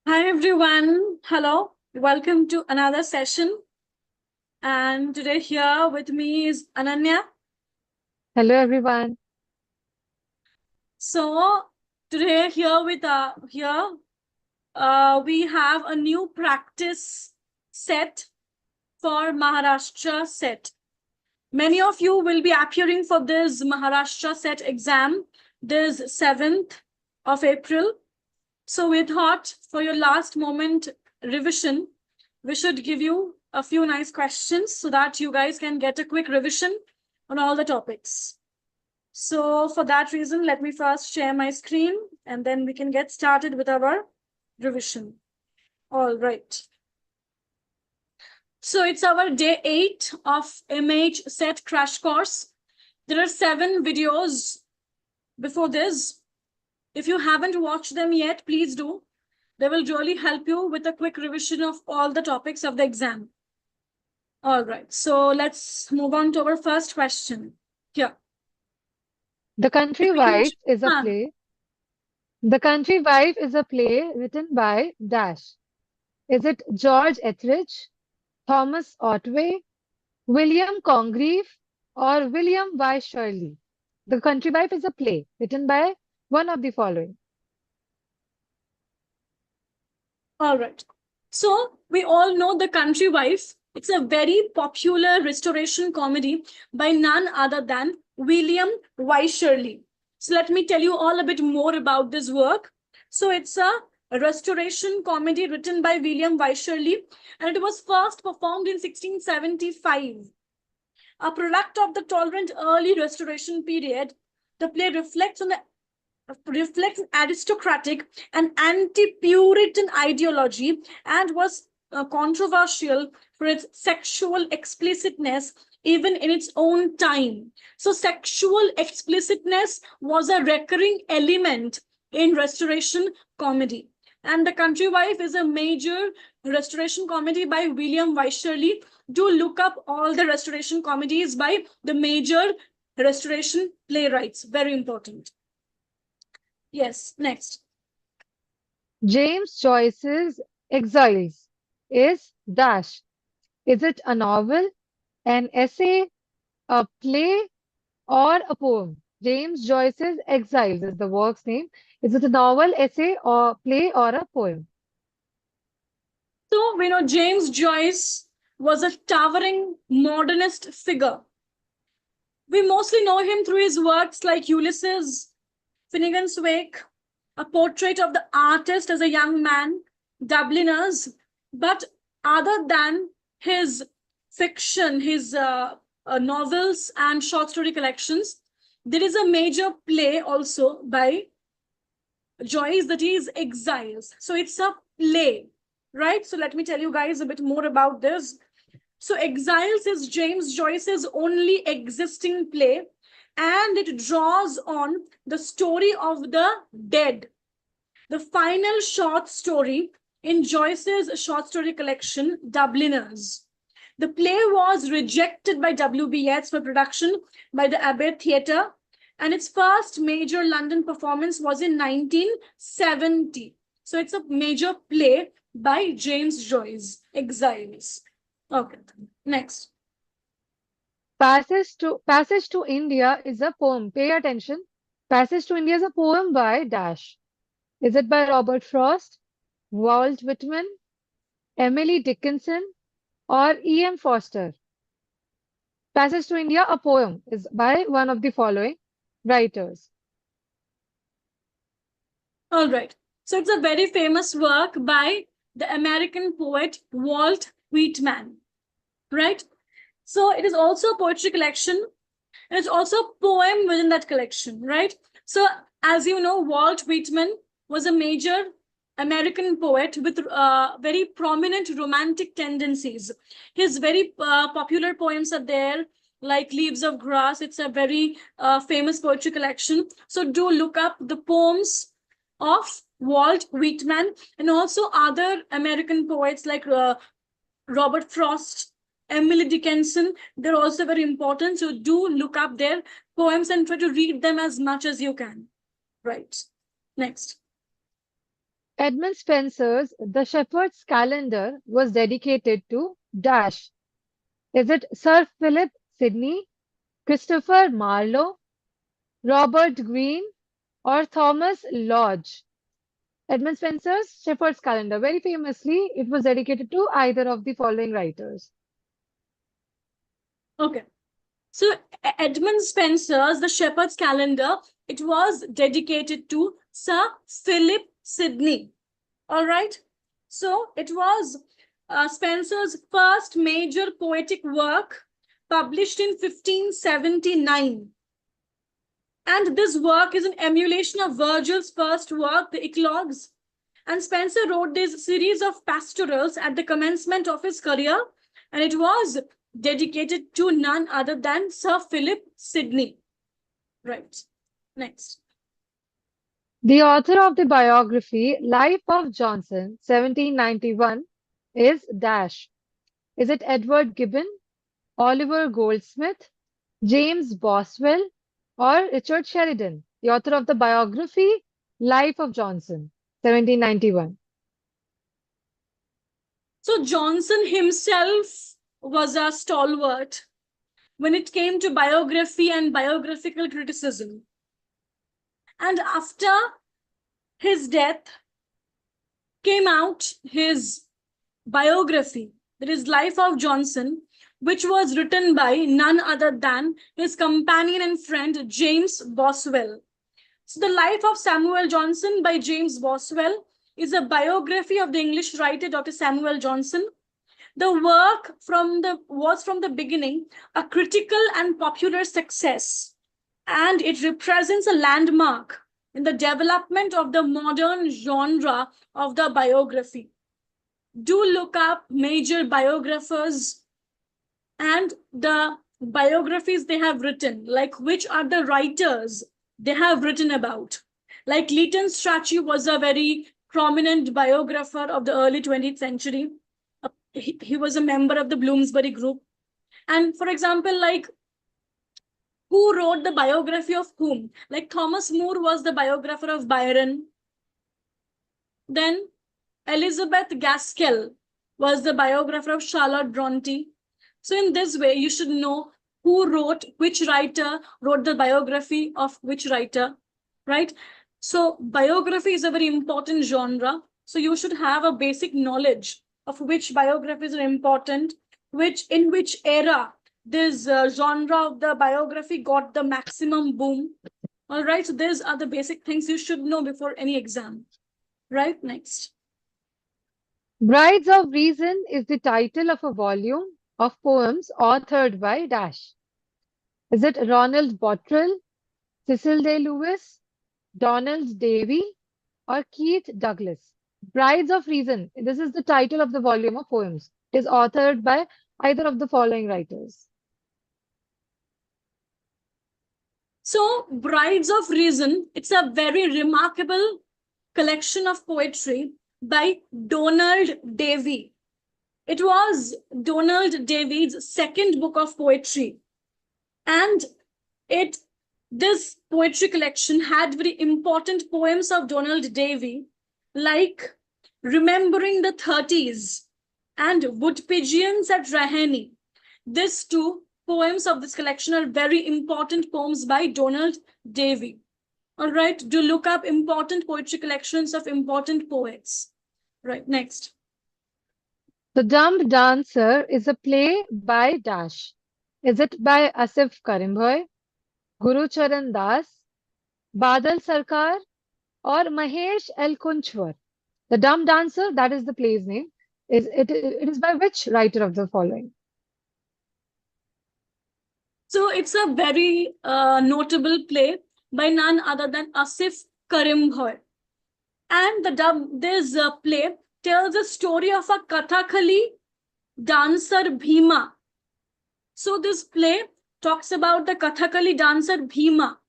Hi everyone. Hello. Welcome to another session. And today here with me is Ananya. Hello, everyone. So today we have a new practice set for Maharashtra set. Many of you will be appearing for this Maharashtra set exam this 7th of April. So we thought for your last moment revision, we should give you a few nice questions so that you guys can get a quick revision on all the topics. So for that reason, let me first share my screen and then we can get started with our revision. All right. So it's our day 8 of MH set crash course. There are 7 videos before this. If you haven't watched them yet, please do. They will really help you with a quick revision of all the topics of the exam. All right, so let's move on to our first question. Here. The Country Wife is a Huh. play. The Country Wife is a play written by Dash. Is it George Etheridge, Thomas Otway, William Congreve, or William Y. Shirley? The Country Wife is a play written by one of the following. All right. So we all know The Country Wife. It's a very popular restoration comedy by none other than William Y. Shirley. So let me tell you all a bit more about this work. So it's a restoration comedy written by William Y. Shirley, and it was first performed in 1675. A product of the tolerant early restoration period, the play reflects aristocratic and anti-Puritan ideology and was controversial for its sexual explicitness even in its own time. So, sexual explicitness was a recurring element in Restoration comedy. And The Country Wife is a major Restoration comedy by William Wycherley. Do look up all the Restoration comedies by the major Restoration playwrights. Very important. Yes, next. James Joyce's Exiles is Dash. Is it a novel, an essay, a play, or a poem? James Joyce's Exiles is the work's name. Is it a novel, essay, or play, or a poem? So, we know James Joyce was a towering modernist figure. We mostly know him through his works like Ulysses, Finnegan's Wake, a portrait of the artist as a young man, Dubliners. But other than his fiction, his novels and short story collections, there is a major play also by Joyce that is Exiles. So it's a play, right? So let me tell you guys a bit more about this. So Exiles is James Joyce's only existing play, and it draws on the story of the dead, the final short story in Joyce's short story collection, Dubliners. The play was rejected by WB Yeats for production by the Abbey Theatre, and its first major London performance was in 1970. So it's a major play by James Joyce, Exiles. Okay, next. Passage to India is a poem. Pay attention. Passage to India is a poem by Dash. Is it by Robert Frost, Walt Whitman, Emily Dickinson, or E.M. Forster? Passage to India, a poem, is by one of the following writers. All right. So it's a very famous work by the American poet Walt Whitman, right? So it is also a poetry collection, and it's also a poem within that collection, right? So as you know, Walt Whitman was a major American poet with very prominent romantic tendencies. His very popular poems are there, like Leaves of Grass. It's a very famous poetry collection. So do look up the poems of Walt Whitman and also other American poets like Robert Frost, Emily Dickinson. They're also very important. So do look up their poems and try to read them as much as you can. Right. Next. Edmund Spenser's The Shepherd's Calendar was dedicated to dash. Is it Sir Philip Sidney, Christopher Marlowe, Robert Greene, or Thomas Lodge? Edmund Spenser's Shepherd's Calendar. Very famously, it was dedicated to either of the following writers. Okay. So Edmund Spenser's The Shepherd's Calendar, it was dedicated to Sir Philip Sidney. All right. So it was Spenser's first major poetic work, published in 1579. And this work is an emulation of Virgil's first work, the Eclogues. And Spenser wrote this series of pastorals at the commencement of his career, and it was dedicated to none other than Sir Philip Sidney. Right. Next. The author of the biography Life of Johnson, 1791, is dash. Is it Edward Gibbon, Oliver Goldsmith, James Boswell, or Richard Sheridan? The author of the biography Life of Johnson, 1791. So Johnson himself was a stalwart when it came to biography and biographical criticism. And after his death came out his biography, that is Life of Johnson, which was written by none other than his companion and friend James Boswell. So the Life of Samuel Johnson by James Boswell is a biography of the English writer Dr. Samuel Johnson. The work was from the beginning a critical and popular success, and it represents a landmark in the development of the modern genre of the biography. Do look up major biographers and the biographies they have written, like which are the writers they have written about. Like Leighton Strachey was a very prominent biographer of the early 20th century. He was a member of the Bloomsbury group. And for example, like who wrote the biography of whom? Like Thomas Moore was the biographer of Byron. Then Elizabeth Gaskell was the biographer of Charlotte Bronte. So in this way, you should know who wrote, which writer wrote the biography of which writer, right? So biography is a very important genre. So you should have a basic knowledge of which biographies are important, in which era this genre of the biography got the maximum boom. All right, so these are the basic things you should know before any exam. Right, next. Brides of Reason is the title of a volume of poems authored by dash. Is it Ronald Bottrell, Cecil Day Lewis, Donald Davy, or Keith Douglas? Brides of Reason, this is the title of the volume of poems. It is authored by either of the following writers. So, Brides of Reason, it's a very remarkable collection of poetry by Donald Davy. It was Donald Davy's second book of poetry. And this poetry collection had very important poems of Donald Davy, like Remembering the 30s and Wood Pigeons at Raheny. These two poems of this collection are very important poems by Donald Davy. All right, do look up important poetry collections of important poets. Right, next. The Dumb Dancer is a play by dash. Is it by Asif Karimbhoy, Guru Charan Das, Badal Sarkar, or Mahesh L. Kunchwar? The Dumb Dancer, that is the play's name. It is by which writer of the following? So it's a very notable play by none other than Asif Karimbhoy. And this play tells the story of a Kathakali dancer Bhima. So this play talks about the Kathakali dancer Bhima,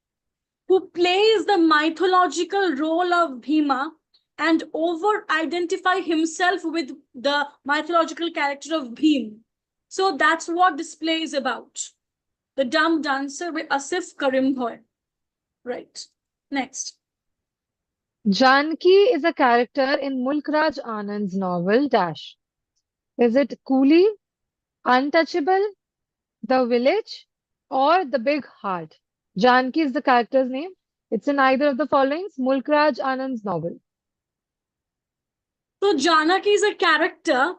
who plays the mythological role of Bhima and over-identify himself with the mythological character of Bhim. So that's what this play is about. The Dumb Dancer by Asif Karimbhoy. Right. Next. Janki is a character in Mulk Raj Anand's novel Dash. Is it Coolie, Untouchable, The Village, or The Big Heart? Janki is the character's name. It's in either of the following Mulk Raj Anand's novel. So Janaki is a character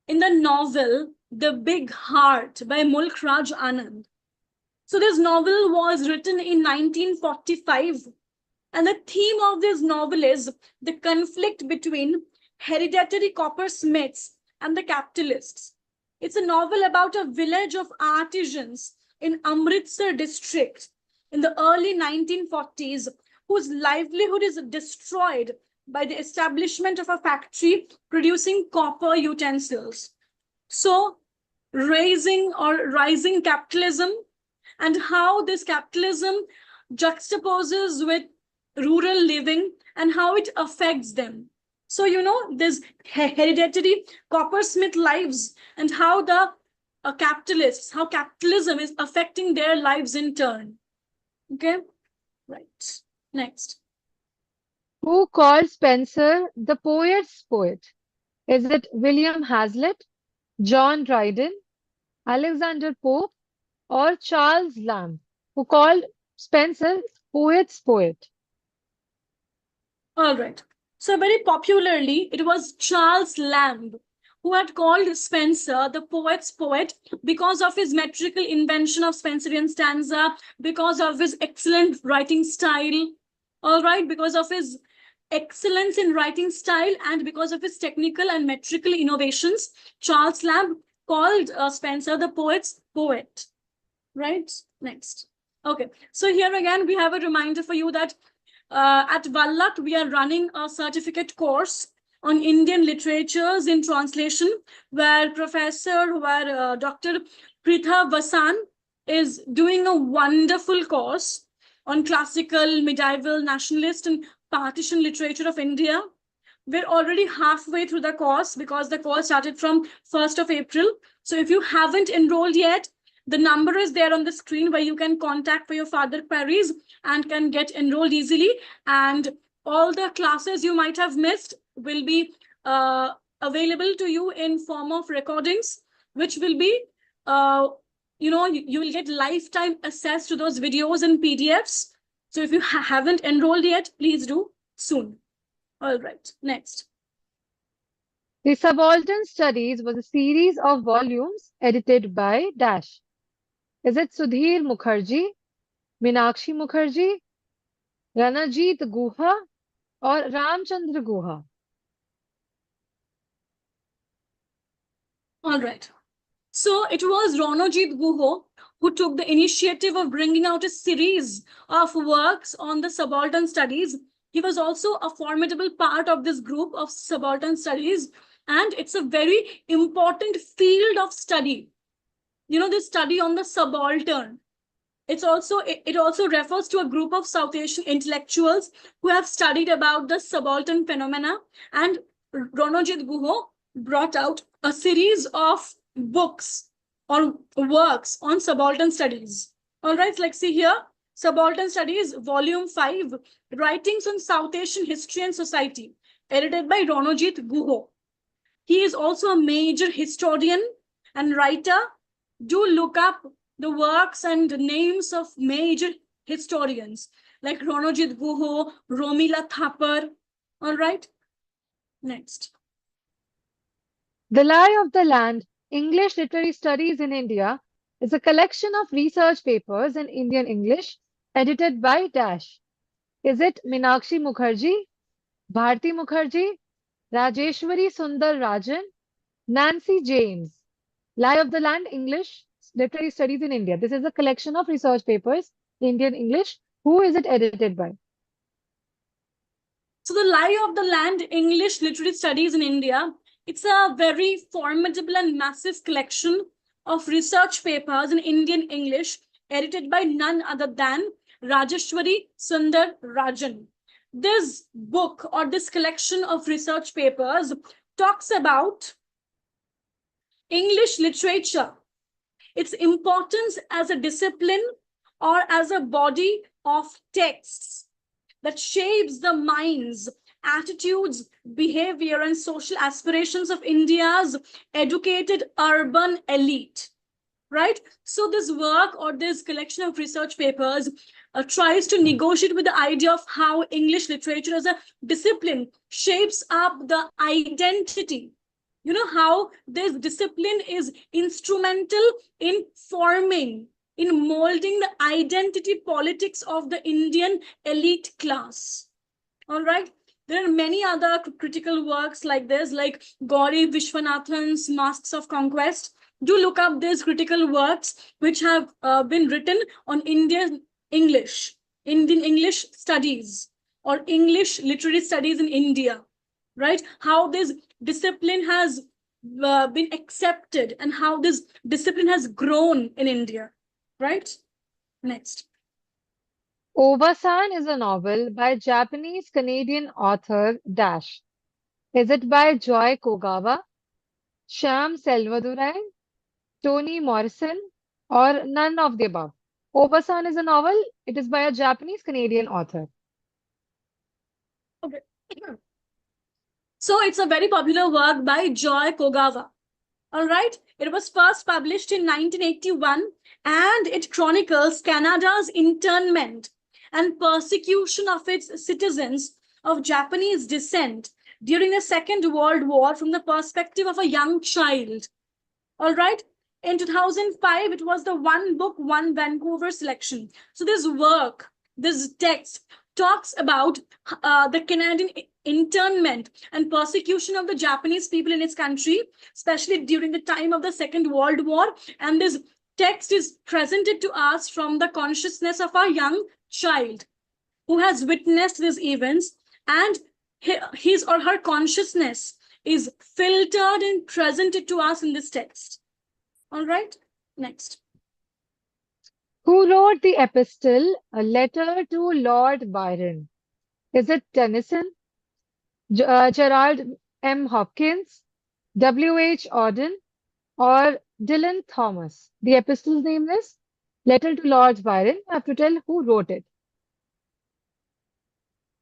in the novel The Big Heart by Mulk Raj Anand. So this novel was written in 1945, and the theme of this novel is the conflict between hereditary coppersmiths and the capitalists. It's a novel about a village of artisans in Amritsar district in the early 1940s whose livelihood is destroyed by the establishment of a factory producing copper utensils. So, rising capitalism and how this capitalism juxtaposes with rural living and how it affects them. So, there's hereditary coppersmith lives and how the how capitalism is affecting their lives in turn. Okay, right. Next. Who called Spencer the poet's poet? Is it William Hazlitt, John Dryden, Alexander Pope, or Charles Lamb, who called Spencer poet's poet? All right. So, very popularly, it was Charles Lamb who had called Spencer the poet's poet because of his metrical invention of Spencerian stanza, because of his excellent writing style, all right, because of his excellence in writing style, and because of his technical and metrical innovations. Charles Lamb called Spencer the poet's poet, right? Next. Okay, so here again, we have a reminder for you that at Vallat, we are running a certificate course on Indian literatures in translation, where Dr. Pritha Vasan is doing a wonderful course on classical, medieval, nationalist, and partition literature of India. We're already halfway through the course because the course started from 1st of April. So if you haven't enrolled yet, the number is there on the screen where you can contact for your further queries and can get enrolled easily. And all the classes you might have missed will be available to you in form of recordings, which will be, you will get lifetime access to those videos and PDFs. So if you haven't enrolled yet, please do soon. All right, next. The Subaltern Studies was a series of volumes edited by Dash. Is it Sudhir Mukherjee, Meenakshi Mukherjee, Ranajit Guha, or Ramchandra Guha? All right. So it was Ranajit Guha who took the initiative of bringing out a series of works on the subaltern studies. He was also a formidable part of this group of subaltern studies, and it's a very important field of study. This study on the subaltern. It also refers to a group of South Asian intellectuals who have studied about the subaltern phenomena, and Ranajit Guha brought out a series of books or works on subaltern studies. All right, like see here, Subaltern Studies, Volume 5, Writings on South Asian History and Society, edited by Ranajit Guha. He is also a major historian and writer. Do look up the works and names of major historians like Ranajit Guha, Romila Thapar. All right, next. The Lie of the Land, English Literary Studies in India, is a collection of research papers in Indian English edited by Dash. Is it Meenakshi Mukherjee, Bharti Mukherjee, Rajeshwari Sundar Rajan, Nancy James? Lie of the Land, English Literary Studies in India. This is a collection of research papers, Indian English. Who is it edited by? So the Lie of the Land, English Literary Studies in India, it's a very formidable and massive collection of research papers in Indian English edited by none other than Rajeshwari Sundar Rajan. This book or this collection of research papers talks about English literature, its importance as a discipline or as a body of texts, that shapes the minds, attitudes, behavior, and social aspirations of India's educated urban elite. Right? So, this work or this collection of research papers tries to negotiate with the idea of how English literature as a discipline shapes up the identity. You know, how this discipline is instrumental in forming, in molding the identity politics of the Indian elite class. All right. There are many other critical works like this, like Gauri Vishwanathan's Masks of Conquest. Do look up these critical works which have been written on Indian English studies or English literary studies in India, right? How this discipline has been accepted and how this discipline has grown in India, right? Next. Obasan is a novel by Japanese-Canadian author Dash. Is it by Joy Kogawa, Shyam Selvadurai, Toni Morrison, or none of the above? Obasan is a novel. It is by a Japanese-Canadian author. Okay. So it's a very popular work by Joy Kogawa. All right. It was first published in 1981 and it chronicles Canada's internment and persecution of its citizens of Japanese descent during the Second World War from the perspective of a young child. All right. In 2005, it was the One Book, One Vancouver selection. So this work, this text talks about the Canadian internment and persecution of the Japanese people in its country, especially during the time of the Second World War. And this text is presented to us from the consciousness of a young child who has witnessed these events, and his or her consciousness is filtered and presented to us in this text. All right, next. Who wrote the epistle, A Letter to Lord Byron? Is it Tennyson, Gerald M. Hopkins, W.H. Auden, or Dylan Thomas? The epistle's name is Letter to Lord Byron. I have to tell who wrote it.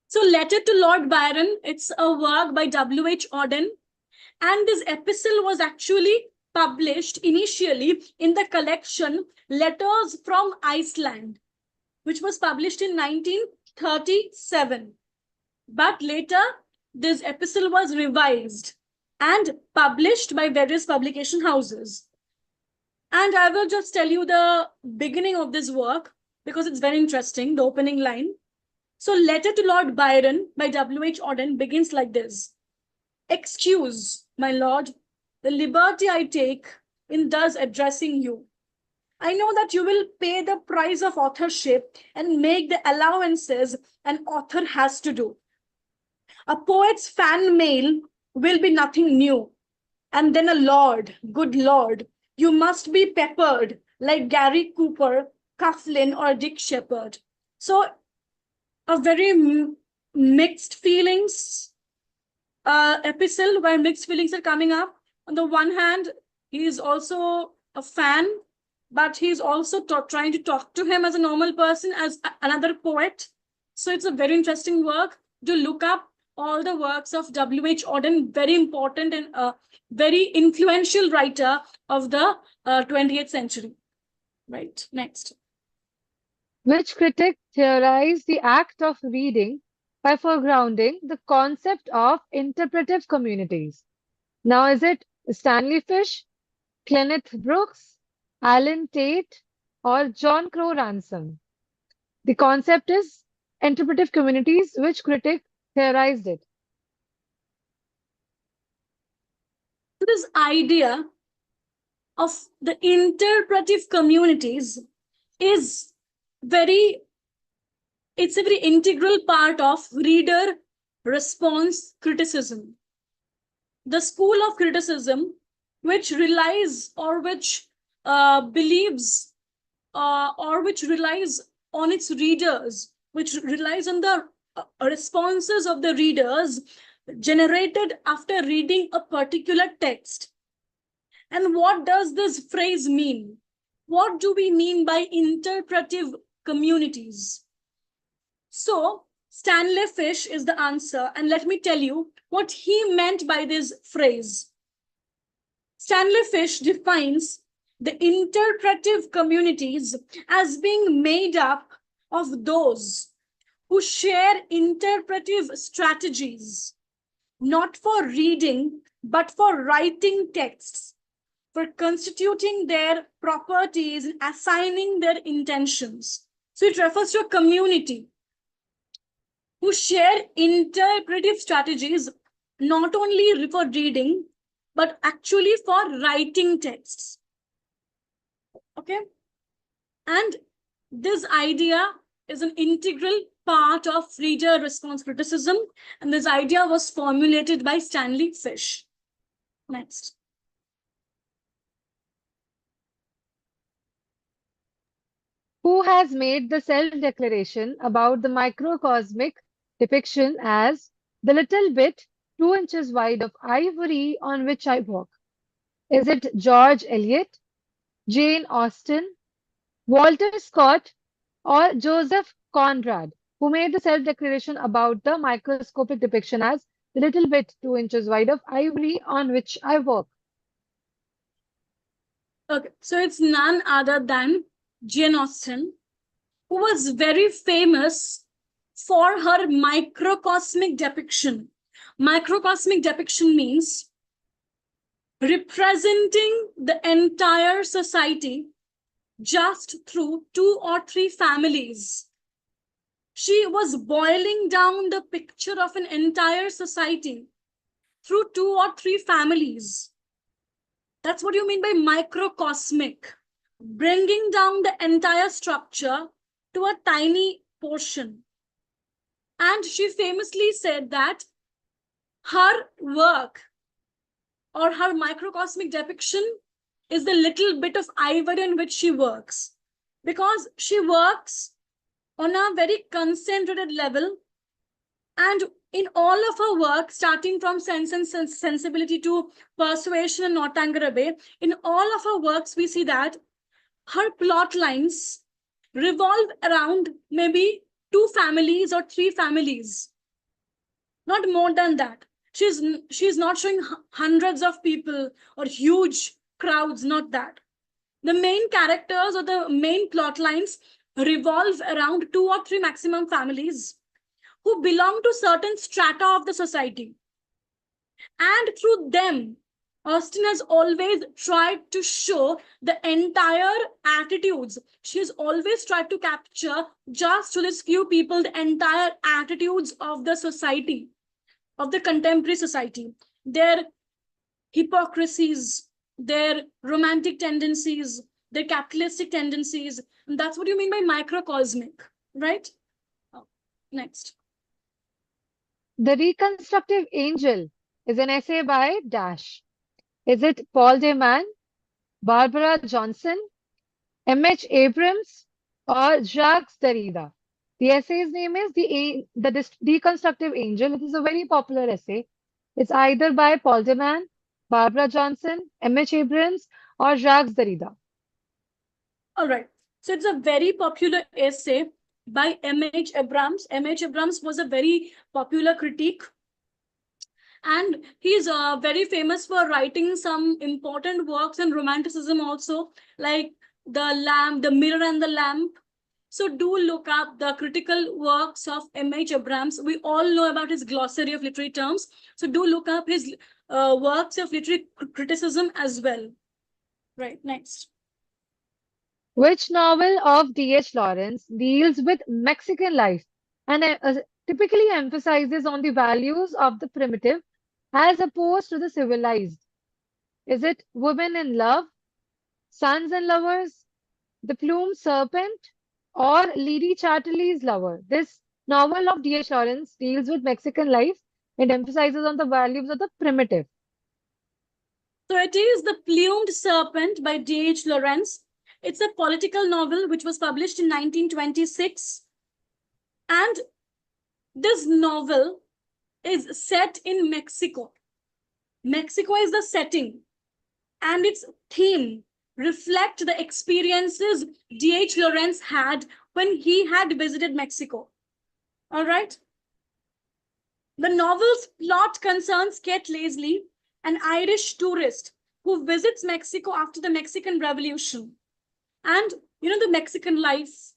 So, Letter to Lord Byron, it's a work by W.H. Auden. And this epistle was actually published initially in the collection Letters from Iceland, which was published in 1937. But later, this epistle was revised and published by various publication houses. And I will just tell you the beginning of this work because it's very interesting, the opening line. So, Letter to Lord Byron by W.H. Auden begins like this. Excuse, my lord, the liberty I take in thus addressing you. I know that you will pay the price of authorship and make the allowances an author has to do. A poet's fan mail will be nothing new. And then a lord, good lord, you must be peppered like Gary Cooper, Coughlin, or Dick Shepherd. So, a very mixed feelings epistle where mixed feelings are coming up. On the one hand, he is also a fan, but he's also trying to talk to him as a normal person, as another poet. So it's a very interesting work. Do look up all the works of W.H. Auden, very important and very influential writer of the 20th century. Right, next. Which critic theorized the act of reading by foregrounding the concept of interpretive communities? Now, is it Stanley Fish, Kenneth Brooks, Alan Tate, or John Crow Ransom? The concept is interpretive communities. Which critic theorized it? This idea of the interpretive communities is it's a very integral part of reader response criticism. The school of criticism, which relies or which believes or which relies on its readers, which relies on the responses of the readers generated after reading a particular text. And what does this phrase mean? What do we mean by interpretive communities? So, Stanley Fish is the answer, and let me tell you what he meant by this phrase. Stanley Fish defines the interpretive communities as being made up of those who share interpretive strategies, not for reading, but for writing texts, for constituting their properties and assigning their intentions. So it refers to a community who share interpretive strategies not only for reading, but actually for writing texts. Okay? And this idea is an integral part of reader response criticism, and this idea was formulated by Stanley Fish. Next. Who has made the self-declaration about the microcosmic depiction as the little bit 2 inches wide of ivory on which I walk? Is it George Eliot, Jane Austen, Walter Scott, or Joseph Conrad, who made the self-declaration about the microscopic depiction as the little bit 2 inches wide of ivory on which I walk? Okay, so it's none other than Jane Austen, who was very famous for her microcosmic depiction. Microcosmic depiction means representing the entire society just through 2 or 3 families. She was boiling down the picture of an entire society through 2 or 3 families. That's what you mean by microcosmic, bringing down the entire structure to a tiny portion. And she famously said that her work or her microcosmic depiction is the little bit of ivory on which she works, because she works on a very concentrated level, and in all of her work, starting from Sense and Sensibility to Persuasion and Northanger Abbey, in all of her works we see that her plot lines revolve around maybe 2 families or 3 families, not more than that. She's not showing hundreds of people or huge crowds, not that. The main characters or the main plot lines revolve around 2 or 3 maximum families who belong to certain strata of the society. And through them, Austen has always tried to show the entire attitudes. She has always tried to capture just to this few people the entire attitudes of the society, of the contemporary society, their hypocrisies, their romantic tendencies, their capitalistic tendencies. And that's what you mean by microcosmic, right? Next. The Reconstructive Angel is an essay by Dash. Is it Paul de Man, Barbara Johnson, M.H. Abrams, or Jacques Derrida? The essay's name is the Deconstructive Angel. It is a very popular essay. It's either by Paul de Man, Barbara Johnson, M.H. Abrams, or Jacques Derrida. All right. So it's a very popular essay by M.H. Abrams. M.H. Abrams was a very popular critic, and he's very famous for writing some important works in Romanticism also, like The Mirror and the Lamp. So do look up the critical works of M.H. Abrams. We all know about his glossary of literary terms. So do look up his works of literary criticism as well. Right, next. Which novel of D.H. Lawrence deals with Mexican life and typically emphasizes on the values of the primitive as opposed to the civilized? Is it Women in Love, Sons and Lovers, The Plumed Serpent, or Lady Chatterley's Lover? This novel of D.H. Lawrence deals with Mexican life and emphasizes on the values of the primitive. So it is The Plumed Serpent by D.H. Lawrence. It's a political novel which was published in 1926. And this novel is set in Mexico. Mexico is the setting, and its theme reflect the experiences D.H. Lawrence had when he had visited Mexico. All right. The novel's plot concerns Kate Leslie, an Irish tourist who visits Mexico after the Mexican Revolution. And the Mexican life,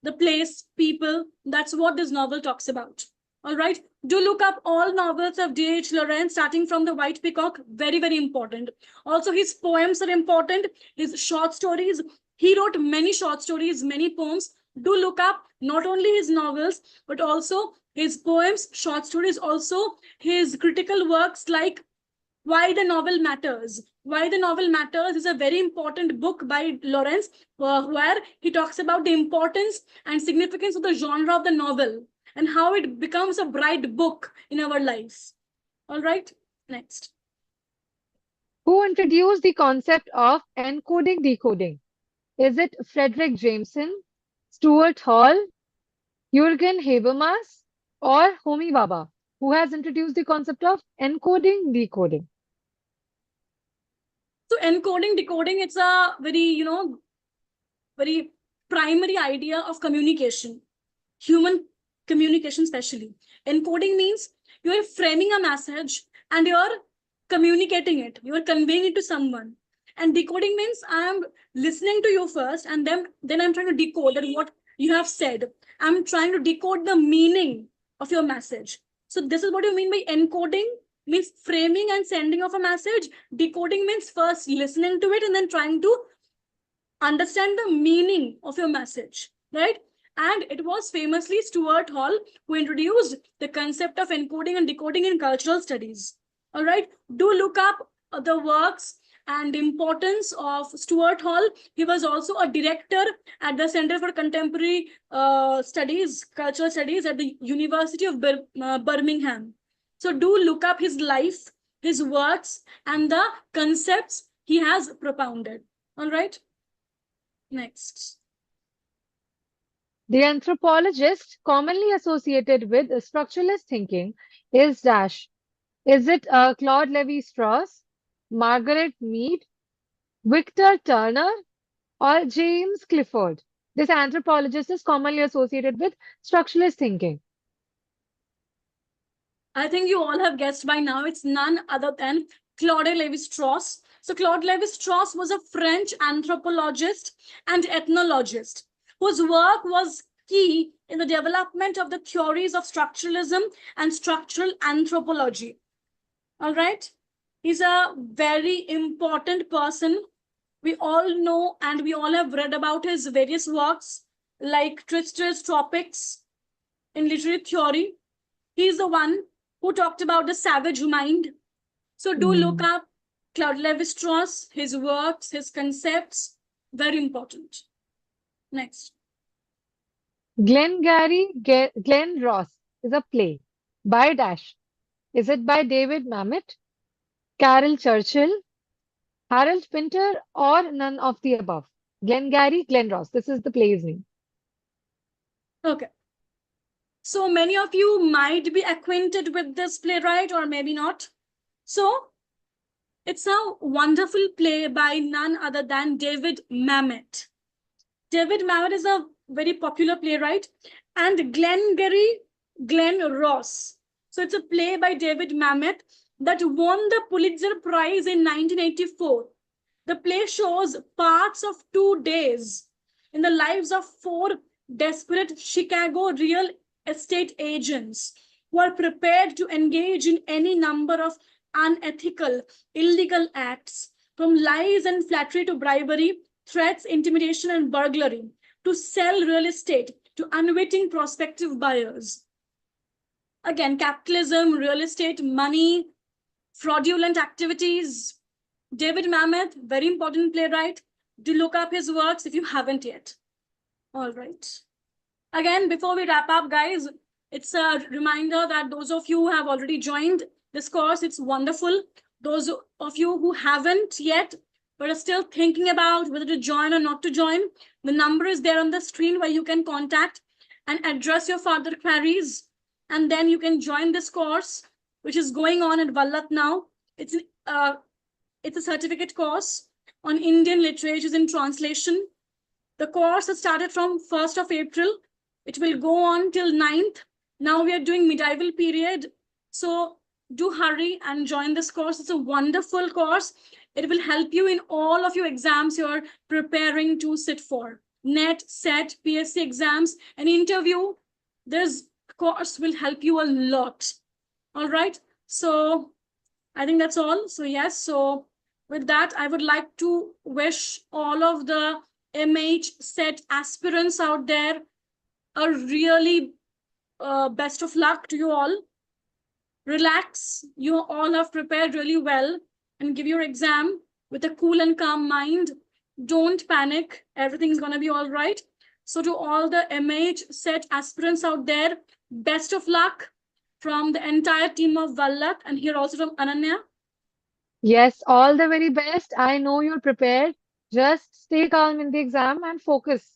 the place, people, that's what this novel talks about. All right. Do look up all novels of D.H. Lawrence, starting from The White Peacock. Very, very important. Also, his poems are important. His short stories. He wrote many short stories, many poems. Do look up not only his novels, but also his poems, short stories, also his critical works like Why the Novel Matters. Why the Novel Matters is a very important book by Lawrence, where he talks about the importance and significance of the genre of the novel and how it becomes a bright book in our lives. All right, next. Who introduced the concept of encoding decoding? Is it Frederick Jameson, Stuart Hall, Jürgen Habermas, or Homi Bhabha, who has introduced the concept of encoding decoding? So encoding, decoding, it's a very, very primary idea of communication, human communication especially. Encoding means you're framing a message and you're communicating it, you're conveying it to someone. And decoding means I'm listening to you first, and then I'm trying to decode that what you have said. I'm trying to decode the meaning of your message. So this is what you mean by encoding, means framing and sending of a message. Decoding means first listening to it and then trying to understand the meaning of your message, right? And it was famously Stuart Hall who introduced the concept of encoding and decoding in cultural studies. All right, do look up the works and importance of Stuart Hall. He was also a director at the Center for Contemporary Studies, Cultural Studies at the University of Birmingham. So do look up his life, his works, and the concepts he has propounded. All right. Next. The anthropologist commonly associated with structuralist thinking is dash. Is it Claude Lévi-Strauss, Margaret Mead, Victor Turner, or James Clifford? This anthropologist is commonly associated with structuralist thinking. I think you all have guessed by now. It's none other than Claude Lévi-Strauss. So Claude Lévi-Strauss was a French anthropologist and ethnologist whose work was key in the development of the theories of structuralism and structural anthropology. All right. He's a very important person. We all know and we all have read about his various works like Trister's Tropics in literary theory. He's the one who talked about the savage mind. So do look Mm. up Claude Lévi-Strauss, his works, his concepts, very important. Next. Glengarry Glen Ross is a play by dash. Is it by David Mamet, Carol Churchill, Harold Pinter, or none of the above? Glengarry Glen Ross. This is the play's name. Okay. So many of you might be acquainted with this playwright or maybe not. So it's a wonderful play by none other than David Mamet. David Mamet is a very popular playwright, and Glengarry Glen Ross. So it's a play by David Mamet that won the Pulitzer Prize in 1984. The play shows parts of 2 days in the lives of four desperate Chicago real estate agents who are prepared to engage in any number of unethical, illegal acts, from lies and flattery to bribery, threats, intimidation, and burglary, to sell real estate to unwitting prospective buyers. Again, capitalism, real estate, money, fraudulent activities. David Mamet, very important playwright. Do look up his works if you haven't yet. All right. Again, before we wrap up, guys, it's a reminder that those of you who have already joined this course, it's wonderful. Those of you who haven't yet, but are still thinking about whether to join or not to join, the number is there on the screen where you can contact and address your further queries. And then you can join this course, which is going on at Vallat now. It's a certificate course on Indian literatures in translation. The course has started from 1st of April It will go on till 9th. Now we are doing medieval period. So do hurry and join this course. It's a wonderful course. It will help you in all of your exams you're preparing to sit for. NET, SET, PSC exams, an interview. This course will help you a lot. All right. So I think that's all. So yes. So with that, I would like to wish all of the MH SET aspirants out there a really best of luck to you all. Relax. You all have prepared really well and give your exam with a cool and calm mind. Don't panic. Everything's going to be all right. So to all the MH SET aspirants out there, best of luck from the entire team of Vallat and here also from Ananya. Yes, all the very best. I know you're prepared. Just stay calm in the exam and focus.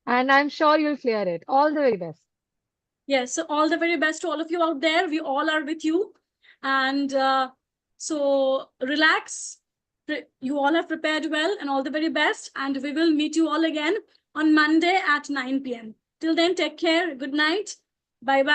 And I'm sure you'll clear it. All the very best. Yes, so all the very best to all of you out there. We all are with you. And so relax. You all have prepared well and all the very best. And we will meet you all again on Monday at 9 p.m. Till then, take care. Good night. Bye bye.